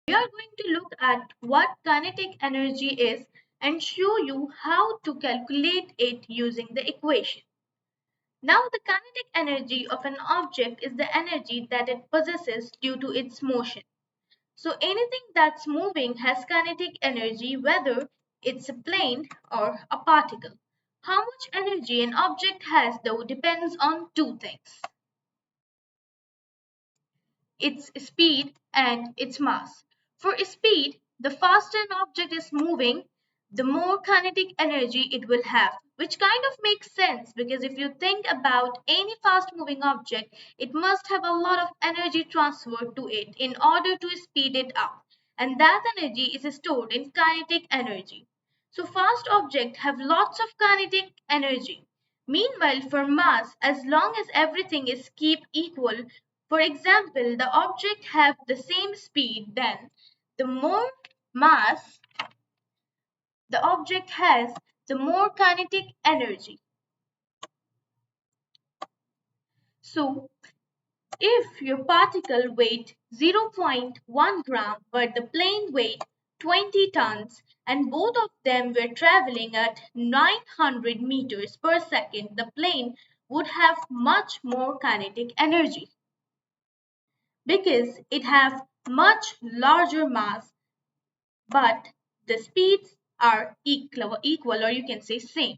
We are going to look at what kinetic energy is and show you how to calculate it using the equation. Now, the kinetic energy of an object is the energy that it possesses due to its motion. So anything that's moving has kinetic energy, whether it's a plane or a particle. How much energy an object has, though, depends on two things: its speed and its mass. For speed, the faster an object is moving, the more kinetic energy it will have, which kind of makes sense because if you think about any fast moving object, it must have a lot of energy transferred to it in order to speed it up, and that energy is stored in kinetic energy. So fast objects have lots of kinetic energy. Meanwhile, for mass, as long as everything is keep equal, for example, the object have the same speed, then the more mass the object has, the more kinetic energy. So, if your particle weight 0.1 gram but the plane weight 20 tons and both of them were traveling at 900 meters per second, the plane would have much more kinetic energy because it has much larger mass, but the speeds are equal, or you can say same.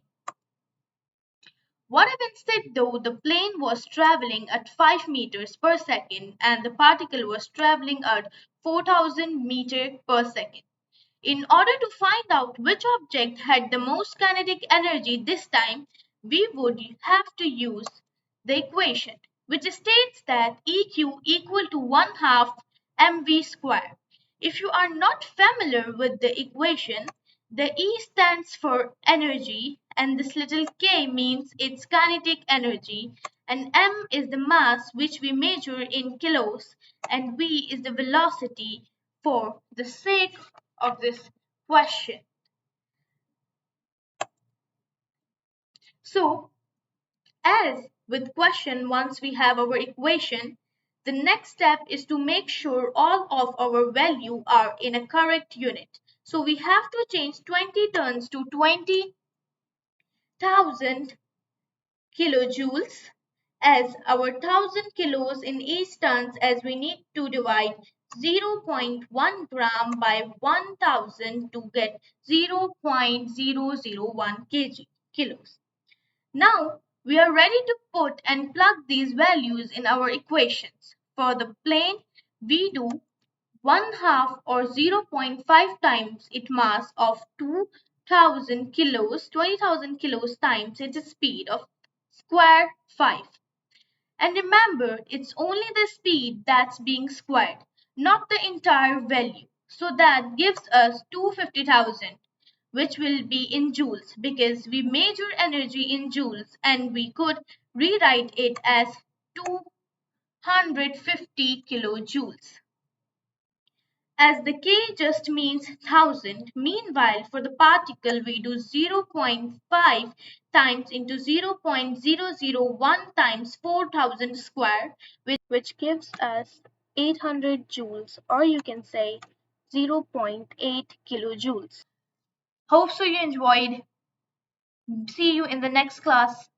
What if instead, though, the plane was traveling at 5 meters per second and the particle was traveling at 4000 meters per second? In order to find out which object had the most kinetic energy this time, we would have to use the equation, which states that EQ equal to 1 half mv square. If you are not familiar with the equation, the E stands for energy, and this little k means its kinetic energy, and m is the mass which we measure in kilos, and v is the velocity for the sake of this question. So, as with question, once we have our equation, the next step is to make sure all of our value are in a correct unit. So we have to change 20 tons to 20,000 kilojoules, as our 1000 kilos in each tons, as we need to divide 0.1 gram by 1000 to get 0.001 kilos. Now we are ready to put and plug these values in our equations. For the plane, we do 1 half or 0.5 times its mass of 2000 kilos, 20,000 kilos times its speed of square 5. And remember, it's only the speed that's being squared, not the entire value. So that gives us 250,000, which will be in joules because we measure energy in joules, and we could rewrite it as 250 kilojoules. As the k just means 1000, meanwhile for the particle we do 0.5 times into 0.001 times 4000 square, which gives us 800 joules, or you can say 0.8 kilojoules. Hope so you enjoyed. See you in the next class.